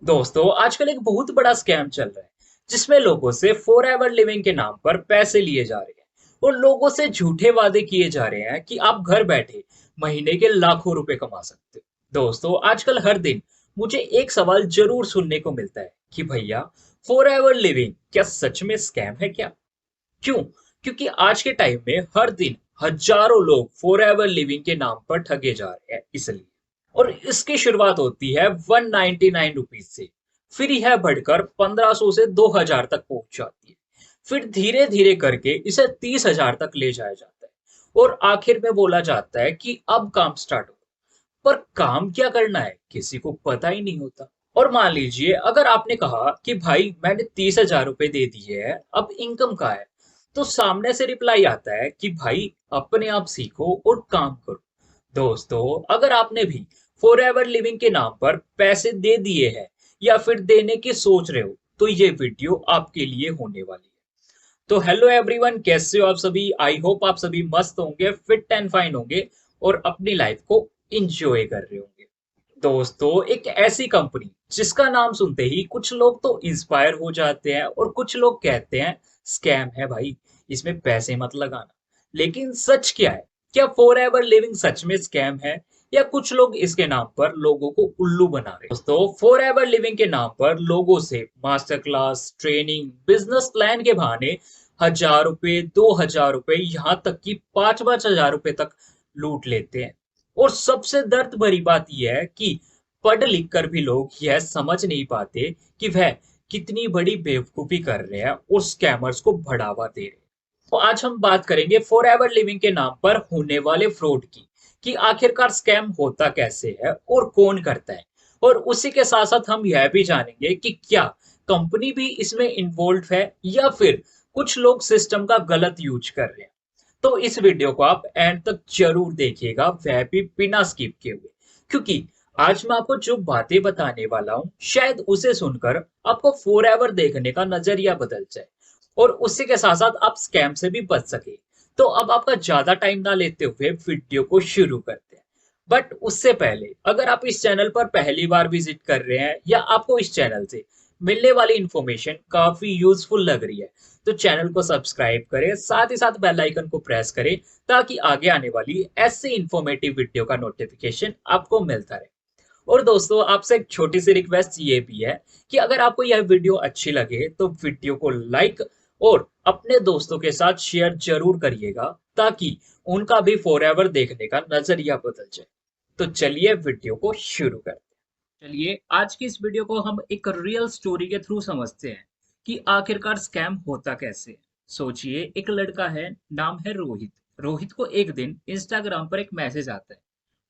दोस्तों आजकल एक बहुत बड़ा स्कैम चल रहा है जिसमें लोगों से फॉर एवर लिविंग के नाम पर पैसे लिए जा रहे हैं और लोगों से झूठे वादे किए जा रहे हैं कि आप घर बैठे महीने के लाखों रुपए कमा सकते हो। दोस्तों आजकल हर दिन मुझे एक सवाल जरूर सुनने को मिलता है कि भैया फॉर एवर लिविंग क्या सच में स्कैम है क्या? क्यों? क्योंकि आज के टाइम में हर दिन हजारों लोग फॉर एवर लिविंग के नाम पर ठगे जा रहे हैं इसलिए। और इसकी शुरुआत होती है 199 रुपीज से, फिर यह बढ़कर 1500 से 2000 तक पहुंच जाती है। फिर धीरे धीरे करके इसे 30,000 तक ले जाया जाता है और आखिर में बोला जाता है कि अब काम स्टार्ट हो। पर काम क्या करना है किसी को पता ही नहीं होता। और मान लीजिए अगर आपने कहा कि भाई मैंने 30,000 रुपए दे दिए है, अब इनकम का है, तो सामने से रिप्लाई आता है कि भाई अपने आप सीखो और काम करो। दोस्तों अगर आपने भी फॉर एवर लिविंग के नाम पर पैसे दे दिए हैं या फिर देने की सोच रहे हो तो ये वीडियो आपके लिए होने वाली है। तो हेलो एवरीवन, कैसे हो आप सभी? आई होप आप सभी मस्त होंगे, फिट एंड फाइन होंगे और अपनी लाइफ को इंजॉय कर रहे होंगे। दोस्तों एक ऐसी कंपनी जिसका नाम सुनते ही कुछ लोग तो इंस्पायर हो जाते हैं और कुछ लोग कहते हैं स्कैम है भाई, इसमें पैसे मत लगाना। लेकिन सच क्या है? क्या फॉर एवर लिविंग सच में स्कैम है या कुछ लोग इसके नाम पर लोगों को उल्लू बना रहे हैं? दोस्तों फॉर एवर लिविंग के नाम पर लोगों से master class, training, business plan के बहाने 1000 रुपए, 2000 रुपए, यहाँ तक कि 5-5 हजार रुपए तक लूट लेते हैं। और सबसे दर्द भरी बात यह है कि पढ़ लिख कर भी लोग यह समझ नहीं पाते कि वह कितनी बड़ी बेवकूफी कर रहे हैं और स्कैमर्स को बढ़ावा दे रहे हैं। तो आज हम बात करेंगे फॉर एवर लिविंग के नाम पर होने वाले फ्रॉड की, कि आखिरकार स्कैम होता कैसे है और कौन करता है। और उसी के साथ साथ हम यह भी जानेंगे कि क्या कंपनी भी इसमें इन्वॉल्व है या फिर कुछ लोग सिस्टम का गलत यूज कर रहे हैं। तो इस वीडियो को आप एंड तक जरूर देखिएगा, वह भी बिना स्किप किए हुए, क्योंकि आज मैं आपको जो बातें बताने वाला हूँ शायद उसे सुनकर आपको फॉर एवर देखने का नजरिया बदल जाए और उसी के साथ साथ आप स्कैम से भी बच सके। तो अब आपका ज्यादा टाइम ना लेते हुए वीडियो को शुरू करते हैं। बट उससे पहले अगर आप इस चैनल पर पहली बार विजिट कर रहे हैं या आपको इस चैनल से मिलने वाली इंफॉर्मेशन काफी यूजफुल लग रही है, तो चैनल को सब्सक्राइब करें, साथ ही साथ बेल आइकन को प्रेस करें ताकि आगे आने वाली ऐसी इंफॉर्मेटिव वीडियो का नोटिफिकेशन आपको मिलता रहे। और दोस्तों आपसे एक छोटी सी रिक्वेस्ट ये भी है कि अगर आपको यह वीडियो अच्छी लगे तो वीडियो को लाइक और अपने दोस्तों के साथ शेयर जरूर करिएगा ताकि उनका भी फॉर एवर देखने का नजरिया बदल जाए। तो चलिए वीडियो को शुरू करते हैं। चलिए आज की इस वीडियो को हम एक रियल स्टोरी के थ्रू समझते हैं कि आखिरकार स्कैम होता कैसे है। सोचिए एक लड़का है, नाम है रोहित। रोहित को एक दिन इंस्टाग्राम पर एक मैसेज आता है,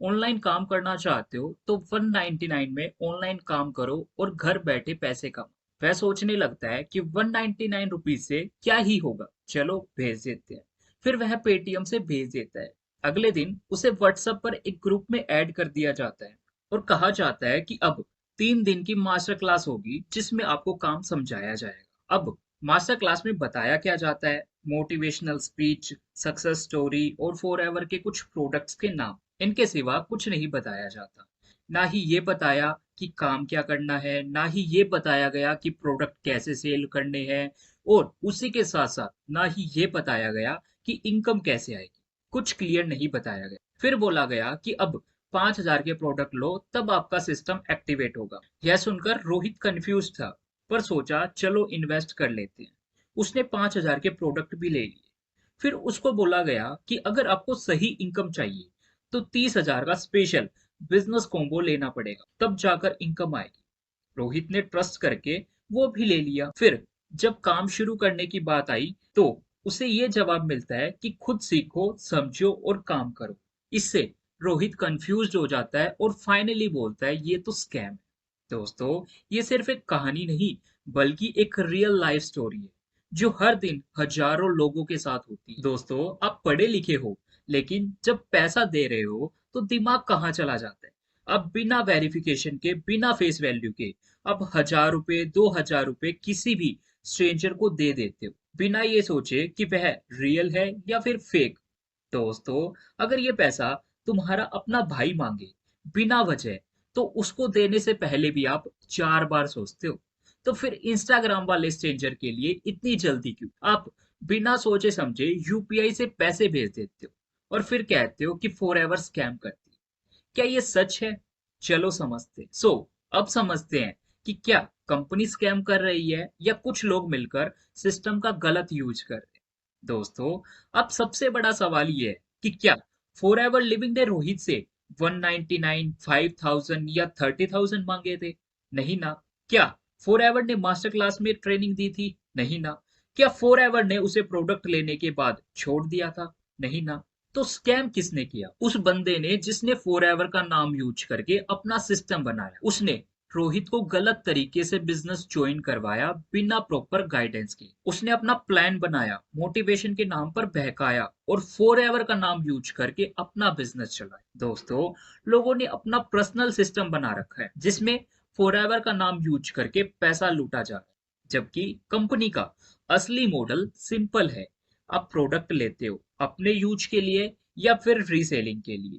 ऑनलाइन काम करना चाहते हो तो 199 में ऑनलाइन काम करो और घर बैठे पैसे कमाओ। वह सोचने लगता है कि 199 रुपीज से क्या ही होगा, चलो भेज देते हैं। फिर वह पेटीएम से भेज देता है। अगले दिन उसे व्हाट्सएप पर एक ग्रुप में ऐड कर दिया जाता है और कहा जाता है कि अब 3 दिन की मास्टर क्लास होगी जिसमें आपको काम समझाया जाएगा। अब मास्टर क्लास में बताया क्या जाता है? मोटिवेशनल स्पीच, सक्सेस स्टोरी और फॉर एवर के कुछ प्रोडक्ट्स के नाम। इनके सिवा कुछ नहीं बताया जाता। ना ही ये बताया कि काम क्या करना है, ना ही ये बताया गया कि प्रोडक्ट कैसे सेल करने हैं, और उसी के साथ साथ ना ही ये बताया गया कि इनकम कैसे आएगी। कुछ क्लियर नहीं बताया गया। फिर बोला गया कि अब 5,000 के प्रोडक्ट लो तब आपका सिस्टम एक्टिवेट होगा। यह सुनकर रोहित कंफ्यूज था, पर सोचा चलो इन्वेस्ट कर लेते हैं। उसने 5,000 के प्रोडक्ट भी ले लिए। फिर उसको बोला गया कि अगर आपको सही इनकम चाहिए तो 30,000 का स्पेशल बिजनेस कॉम्बो लेना पड़ेगा, तब जाकर इनकम आएगी। रोहित ने ट्रस्ट करके वो भी ले लिया। फिर जब काम शुरू करने की बात आई तो उसे ये जवाब मिलता है कि खुद सीखो, समझो और काम करो। इससे रोहित कंफ्यूज हो जाता है और फाइनली बोलता है ये तो स्कैम है। दोस्तों ये सिर्फ एक कहानी नहीं बल्कि एक रियल लाइफ स्टोरी है जो हर दिन हजारों लोगों के साथ होती है। दोस्तों आप पढ़े लिखे हो, लेकिन जब पैसा दे रहे हो तो दिमाग कहाँ चला जाता है? अब बिना वेरिफिकेशन के, बिना फेस वैल्यू के अब 1,000 रुपए, 2,000 रुपए किसी भी स्ट्रेंजर को दे देते हो बिना ये सोचे कि वह रियल है या फिर फेक। दोस्तों अगर ये पैसा तुम्हारा अपना भाई मांगे बिना वजह, तो उसको देने से पहले भी आप 4 बार सोचते हो। तो फिर इंस्टाग्राम वाले स्ट्रेंजर के लिए इतनी जल्दी क्यों? आप बिना सोचे समझे यूपीआई से पैसे भेज देते हो और फिर कहते हो कि फॉरएवर स्कैम करती है। क्या ये सच है? चलो समझते हैं। अब समझते हैं कि क्या कंपनी स्कैम कर रही है या कुछ लोग मिलकर सिस्टम का गलत यूज कर रहे हैं। दोस्तों, अब सबसे बड़ा सवाल ये है कि क्या फॉरएवर लिविंग ने रोहित से 199, 5000 या 30,000 मांगे थे? नहीं ना। क्या फॉरएवर ने मास्टर क्लास में ट्रेनिंग दी थी? नहीं ना। क्या फॉरएवर ने उसे प्रोडक्ट लेने के बाद छोड़ दिया था? नहीं ना। तो स्कैम किसने किया? उस बंदे ने जिसने फॉरएवर का नाम यूज करके अपना सिस्टम बनाया। उसने रोहित को गलत तरीके से बिजनेस ज्वाइन करवाया बिना प्रॉपर गाइडेंस के। उसने अपना प्लान बनाया, मोटिवेशन के नाम पर बहकाया और फॉरएवर का नाम यूज करके अपना बिजनेस चलाया। दोस्तों, लोगों ने अपना पर्सनल सिस्टम बना रखा है जिसमें फॉरएवर का नाम यूज करके पैसा लूटा जा रहा है, जबकि कंपनी का असली मॉडल सिंपल है। आप प्रोडक्ट लेते हो अपने यूज के लिए या फिर रीसेलिंग के लिए,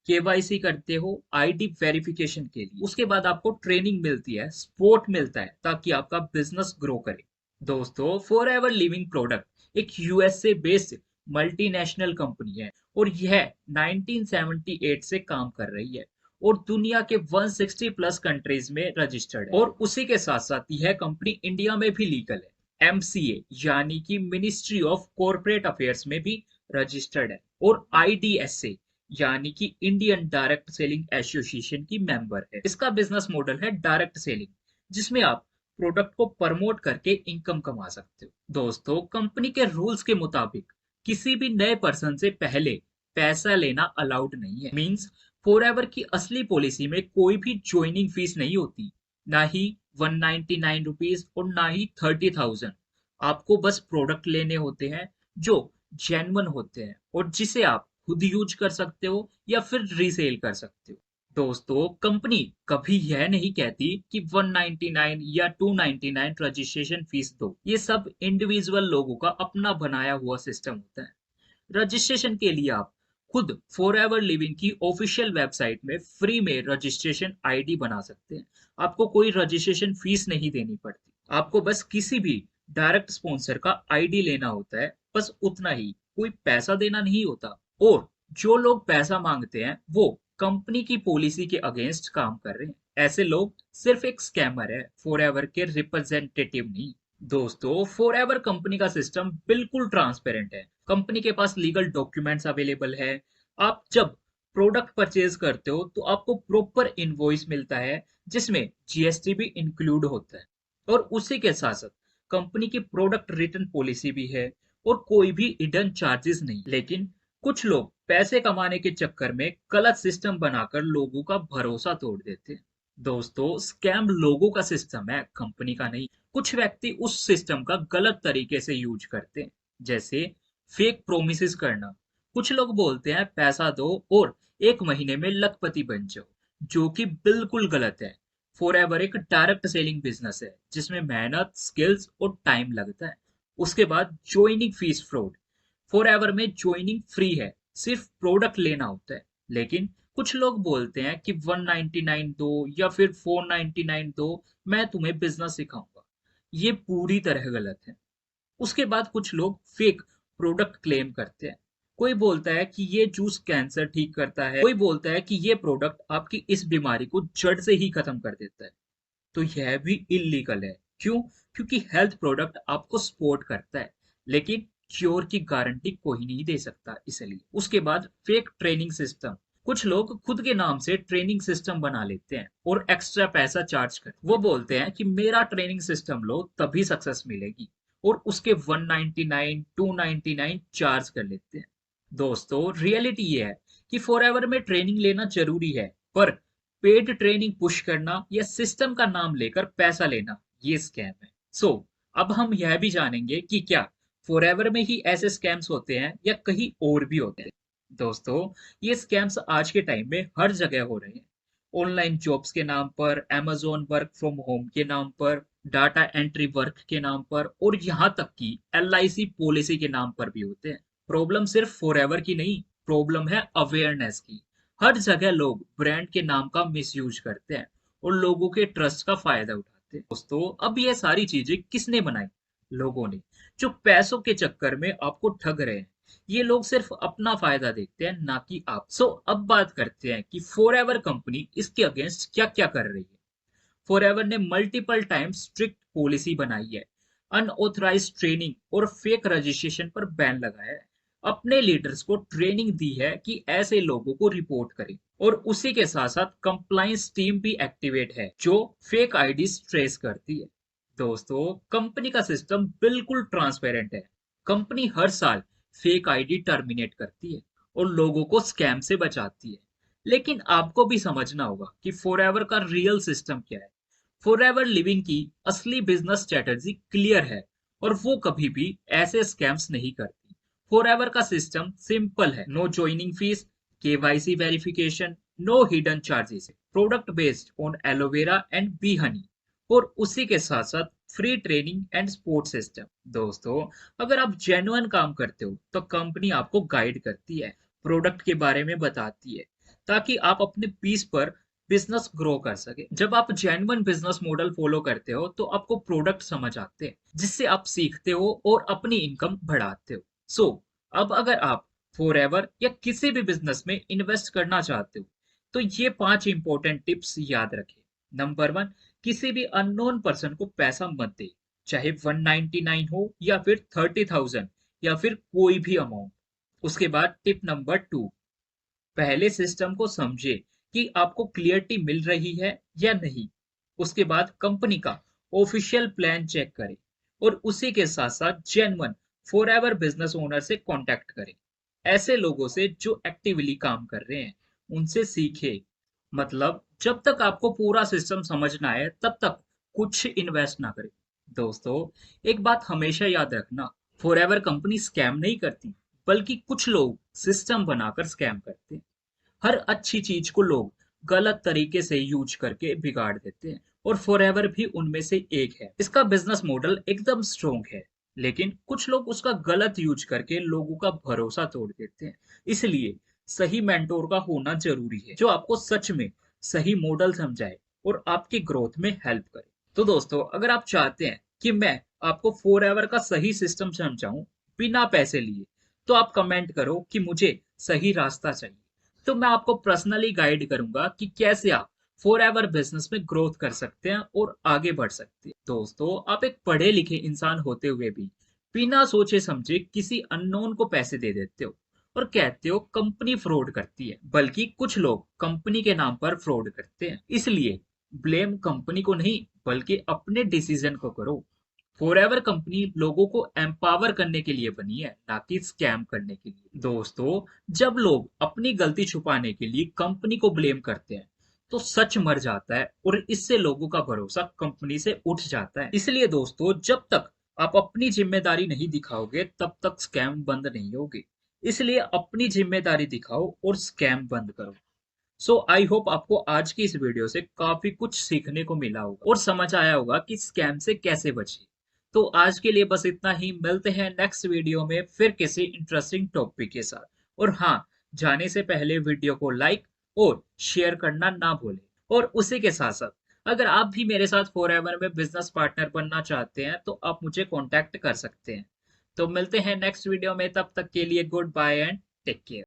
केवाईसी करते हो आईडी वेरिफिकेशन के लिए, उसके बाद आपको ट्रेनिंग मिलती है, सपोर्ट मिलता है ताकि आपका बिजनेस ग्रो करे। दोस्तों, फॉर एवर लिविंग प्रोडक्ट एक यूएसए बेस्ड मल्टीनेशनल कंपनी है और यह 1978 से काम कर रही है और दुनिया के 160 प्लस कंट्रीज में रजिस्टर्ड है। और उसी के साथ साथ यह कंपनी इंडिया में भी लीगल है, एमसीए यानी कि मिनिस्ट्री ऑफ कॉर्पोरेट अफेयर्स में भी रजिस्टर्ड है और आईडीएसए यानी कि इंडियन डायरेक्ट सेलिंग एसोसिएशन की मेंबर है। इसका बिजनेस मॉडल है डायरेक्ट सेलिंग, जिसमें आप प्रोडक्ट को प्रमोट करके इनकम कमा सकते हो। दोस्तों, कंपनी के रूल्स के मुताबिक किसी भी नए पर्सन से पहले पैसा लेना अलाउड नहीं है। मींस फॉरएवर की असली पॉलिसी में कोई भी ज्वाइनिंग फीस नहीं होती, ना ही 199 रुपीज और ना ही 30,000। आपको बस प्रोडक्ट लेने होते हैं जो जेन्युइन होते हैं और जिसे आप खुद यूज कर सकते हो या फिर रीसेल कर सकते हो। दोस्तों, कंपनी कभी यह नहीं कहती कि 199 या 299 रजिस्ट्रेशन फीस दो। ये सब इंडिविजुअल लोगों का अपना बनाया हुआ सिस्टम होता है। रजिस्ट्रेशन के लिए आप खुद फॉरएवर लिविंग की ऑफिशियल वेबसाइट में फ्री में रजिस्ट्रेशन आईडी बना सकते हैं। आपको कोई रजिस्ट्रेशन फीस नहीं देनी पड़ती। आपको बस किसी भी डायरेक्ट स्पॉन्सर का आईडी लेना होता है, बस उतना ही, कोई पैसा देना नहीं होता। और जो लोग पैसा मांगते हैं वो कंपनी की पॉलिसी के अगेंस्ट काम कर रहे हैं। ऐसे लोग सिर्फ एक स्कैमर है, फॉरएवर के रिप्रेजेंटेटिव नहीं। दोस्तों, फॉरएवर कंपनी का सिस्टम बिल्कुल ट्रांसपेरेंट है। कंपनी के पास लीगल डॉक्यूमेंट्स अवेलेबल है। आप जब प्रोडक्ट परचेज करते हो तो आपको प्रॉपर इनवॉइस मिलता है जिसमें जीएसटी भी इंक्लूड होता है और उसी के साथ साथ कंपनी की प्रोडक्ट रिटर्न पॉलिसी भी है और कोई भी हिडन चार्जेस नहीं। लेकिन कुछ लोग पैसे कमाने के चक्कर में गलत सिस्टम बनाकर लोगों का भरोसा तोड़ देते हैं। दोस्तों, स्कैम लोगों का सिस्टम है, कंपनी का नहीं। कुछ व्यक्ति उस सिस्टम का गलत तरीके से यूज करते हैं, जैसे फेक प्रोमिस करना। कुछ लोग बोलते हैं पैसा दो और 1 महीने में लखपति बन जाओ, जो कि बिल्कुल गलत है। फॉरएवर एक डायरेक्ट सेलिंग बिजनेस है जिसमें मेहनत, स्किल्स और टाइम लगता है। उसके बाद ज्वाइनिंग फीस फ्रॉड। फॉरएवर में ज्वाइनिंग फ्री है, सिर्फ प्रोडक्ट लेना होता है। लेकिन कुछ लोग बोलते हैं कि 199 दो या फिर 499 दो, मैं तुम्हें बिजनेस सिखाऊंगा। ये पूरी तरह गलत है। उसके बाद कुछ लोग फेक प्रोडक्ट क्लेम करते हैं। कोई बोलता है कि ये जूस कैंसर ठीक करता है, कोई बोलता है कि ये प्रोडक्ट आपकी इस बीमारी को जड़ से ही खत्म कर देता है। तो यह भी इलीगल है। क्यों? क्योंकि हेल्थ प्रोडक्ट आपको सपोर्ट करता है, लेकिन क्योर की गारंटी कोई नहीं दे सकता, इसलिए। उसके बाद फेक ट्रेनिंग सिस्टम। कुछ लोग खुद के नाम से ट्रेनिंग सिस्टम बना लेते हैं और एक्स्ट्रा पैसा चार्ज कर, वो बोलते हैं कि मेरा ट्रेनिंग सिस्टम लो तभी सक्सेस मिलेगी, और उसके 199 299 चार्ज कर लेते हैं। दोस्तों, रियलिटी ये है कि फॉरएवर में ट्रेनिंग लेना जरूरी है, पर पेड ट्रेनिंग पुश करना या सिस्टम का नाम लेकर पैसा लेना, ये स्कैम है। अब हम यह भी जानेंगे कि क्या फॉरएवर में ही ऐसे स्कैम्स होते हैं या कहीं और भी होते हैं। दोस्तों, ये स्कैम्स आज के टाइम में हर जगह हो रहे हैं। ऑनलाइन जॉब्स के नाम पर, अमेजोन वर्क फ्रॉम होम के नाम पर, डाटा एंट्री वर्क के नाम पर और यहाँ तक कि एलआईसी पॉलिसी के नाम पर भी होते हैं। प्रॉब्लम सिर्फ फॉरएवर की नहीं, प्रॉब्लम है अवेयरनेस की। हर जगह लोग ब्रांड के नाम का मिसयूज करते हैं और लोगों के ट्रस्ट का फायदा उठाते हैं। दोस्तों, अब ये सारी चीजें किसने बनाई? लोगों ने, जो पैसों के चक्कर में आपको ठग रहे हैं। ये लोग सिर्फ अपना फायदा देखते हैं, ना कि आप। अब बात करते हैं कि फॉरएवर कंपनी इसके अगेंस्ट क्या क्या कर रही है। फॉरएवर ने मल्टीपल टाइम स्ट्रिक्ट पॉलिसी बनाई है, अनऑथराइज्ड ट्रेनिंग और फेक रजिस्ट्रेशन पर बैन लगाया है, अपने लीडर्स को ट्रेनिंग दी है कि ऐसे लोगों को रिपोर्ट करें, और उसी के साथ साथ कंप्लायंस टीम भी एक्टिवेट है जो फेक आईडीज ट्रेस करती है। दोस्तों, कंपनी का सिस्टम बिल्कुल ट्रांसपेरेंट है। कंपनी हर साल फेक आईडी टर्मिनेट करती है और लोगों को स्कैम से बचाती है। लेकिन आपको भी समझना होगा कि फॉरएवर का रियल सिस्टम क्या है। फॉरएवर लिविंग की असली बिजनेस स्ट्रेटजी क्लियर है और वो कभी भी ऐसे स्कैम्स नहीं करती। फॉरएवर का सिस्टम सिंपल है: no joining fees, KYC verification, no hidden charges, product based on aloe vera and bee honey, और उसी के साथ साथ free training and support system. दोस्तों, अगर आप जेन्युइन काम करते हो तो कंपनी आपको गाइड करती है, प्रोडक्ट के बारे में बताती है, ताकि आप अपने पीस पर बिजनेस ग्रो कर सके। जब आप जेन्युइन बिजनेस मॉडल फॉलो करते हो तो आपको प्रोडक्ट समझ आते हैं, जिससे आप सीखते हो और अपनी इनकम बढ़ाते हो। अब अगर आप फॉरएवर या किसी भी बिजनेस में इन्वेस्ट करना चाहते हो तो ये 5 इंपॉर्टेंट टिप्स याद रखें। नंबर 1, किसी भी अननोन पर्सन को पैसा मत दे, चाहे 199 हो या फिर 30,000 या फिर कोई भी अमाउंट। उसके बाद टिप नंबर 2, पहले सिस्टम को समझे कि आपको क्लियरिटी मिल रही है या नहीं। उसके बाद कंपनी का ऑफिशियल प्लान चेक करें और उसी के साथ साथ जेन्युइन फॉरएवर बिजनेस ओनर से कांटेक्ट करें। ऐसे लोगों से जो एक्टिवली काम कर रहे हैं, उनसे सीखे। मतलब, जब तक आपको पूरा सिस्टम समझना है तब तक कुछ इन्वेस्ट ना करें। दोस्तों, एक बात हमेशा याद रखना, फॉरएवर कंपनी स्कैम नहीं करती, बल्कि कुछ लोग सिस्टम बनाकर स्कैम करते हैं। हर अच्छी चीज को लोग गलत तरीके से यूज करके बिगाड़ देते हैं, और फॉरएवर भी उनमें से एक है। इसका बिजनेस मॉडल एकदम स्ट्रोंग है, लेकिन कुछ लोग उसका गलत यूज करके लोगों का भरोसा तोड़ देते हैं। इसलिए सही मेंटोर का होना जरूरी है, जो आपको सच में सही मॉडल समझाए और आपकी ग्रोथ में हेल्प करे। तो दोस्तों, अगर आप चाहते हैं कि मैं आपको फॉरएवर का सही सिस्टम समझाऊं बिना पैसे लिए, तो आप कमेंट करो कि मुझे सही रास्ता चाहिए। तो मैं आपको पर्सनली गाइड करूंगा कि कैसे आप फॉरएवर बिजनेस में ग्रोथ कर सकते हैं और आगे बढ़ सकते हैं। दोस्तों, आप एक पढ़े लिखे इंसान होते हुए भी बिना सोचे समझे किसी अननोन को पैसे दे देते हो और कहते हो कंपनी फ्रॉड करती है। बल्कि कुछ लोग कंपनी के नाम पर फ्रॉड करते हैं। इसलिए ब्लेम कंपनी को नहीं, बल्कि अपने डिसीजन को करो। फॉरएवर कंपनी लोगों को एम्पावर करने के लिए बनी है, ना कि स्कैम करने के लिए। दोस्तों, जब लोग अपनी गलती छुपाने के लिए कंपनी को ब्लेम करते हैं तो सच मर जाता है और इससे लोगों का भरोसा कंपनी से उठ जाता है। इसलिए दोस्तों, जब तक आप अपनी जिम्मेदारी नहीं दिखाओगे तब तक स्कैम बंद नहीं होगे। इसलिए अपनी जिम्मेदारी दिखाओ और स्कैम बंद करो। आई होप आपको आज की इस वीडियो से काफी कुछ सीखने को मिला होगा और समझ आया होगा कि स्कैम से कैसे बचे। तो आज के लिए बस इतना ही। मिलते हैं नेक्स्ट वीडियो में फिर किसी इंटरेस्टिंग टॉपिक के साथ। और हाँ, जाने से पहले वीडियो को लाइक और शेयर करना ना भूलें। और उसी के साथ साथ अगर आप भी मेरे साथ फॉरएवर में बिजनेस पार्टनर बनना चाहते हैं तो आप मुझे कॉन्टैक्ट कर सकते हैं। तो मिलते हैं नेक्स्ट वीडियो में, तब तक के लिए goodbye and take care.